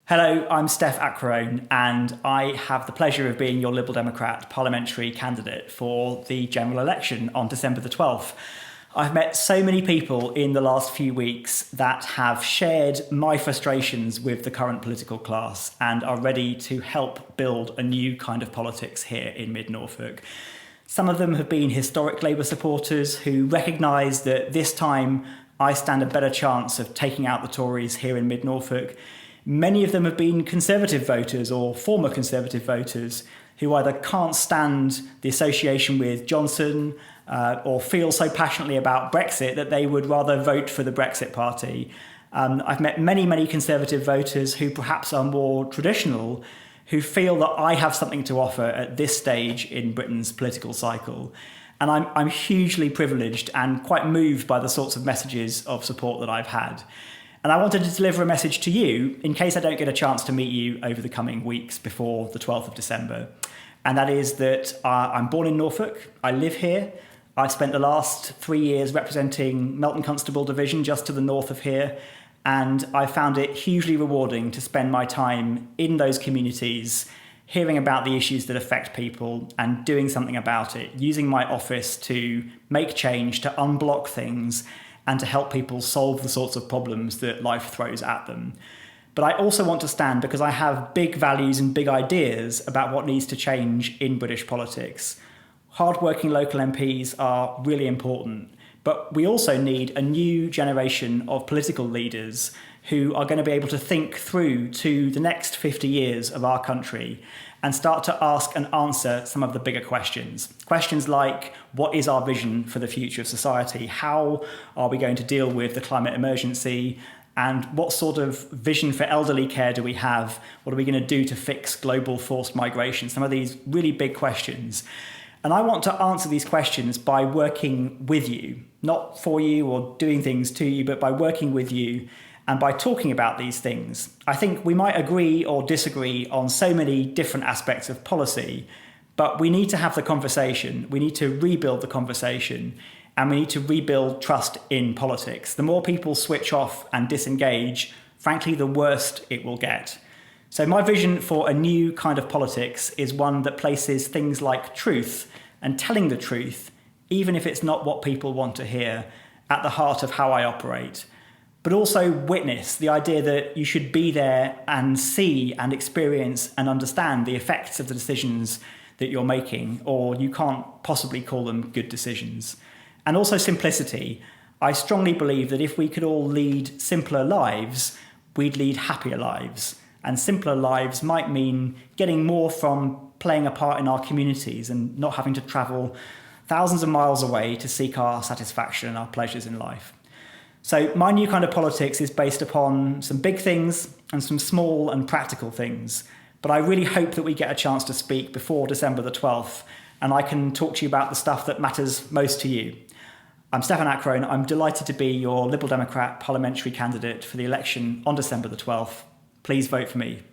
Hello, I'm Steffan Aquarone, and I have the pleasure of being your Liberal Democrat parliamentary candidate for the general election on December the 12th. I've met so many people in the last few weeks that have shared my frustrations with the current political class and are ready to help build a new kind of politics here in mid-Norfolk. Some of them have been historic Labour supporters who recognise that this time I stand a better chance of taking out the Tories here in mid-Norfolk. Many of them have been Conservative voters or former Conservative voters who either can't stand the association with Johnson or feel so passionately about Brexit that they would rather vote for the Brexit Party. I've met many Conservative voters who perhaps are more traditional, who feel that I have something to offer at this stage in Britain's political cycle. And I'm hugely privileged and quite moved by the sorts of messages of support that I've had. And I wanted to deliver a message to you in case I don't get a chance to meet you over the coming weeks before the 12th of December. And that is that I'm born in Norfolk, I live here, I've spent the last 3 years representing Melton Constable Division just to the north of here, and I found it hugely rewarding to spend my time in those communities, hearing about the issues that affect people and doing something about it, using my office to make change, to unblock things, and to help people solve the sorts of problems that life throws at them. But I also want to stand because I have big values and big ideas about what needs to change in British politics. Hard-working local MPs are really important, but we also need a new generation of political leaders who are going to be able to think through to the next 50 years of our country and start to ask and answer some of the bigger questions. Questions like, what is our vision for the future of society? How are we going to deal with the climate emergency? And what sort of vision for elderly care do we have? What are we going to do to fix global forced migration? Some of these really big questions. And I want to answer these questions by working with you, not for you or doing things to you, but by working with you and by talking about these things. I think we might agree or disagree on so many different aspects of policy, but we need to have the conversation. We need to rebuild the conversation, and we need to rebuild trust in politics. The more people switch off and disengage, frankly, the worse it will get. So my vision for a new kind of politics is one that places things like truth and telling the truth, even if it's not what people want to hear, at the heart of how I operate. But also witness, the idea that you should be there and see and experience and understand the effects of the decisions that you're making, or you can't possibly call them good decisions. And also simplicity. I strongly believe that if we could all lead simpler lives, we'd lead happier lives. And simpler lives might mean getting more from playing a part in our communities and not having to travel thousands of miles away to seek our satisfaction and our pleasures in life. So my new kind of politics is based upon some big things and some small and practical things. But I really hope that we get a chance to speak before December the 12th, and I can talk to you about the stuff that matters most to you. I'm Steffan Aquarone. I'm delighted to be your Liberal Democrat parliamentary candidate for the election on December the 12th. Please vote for me.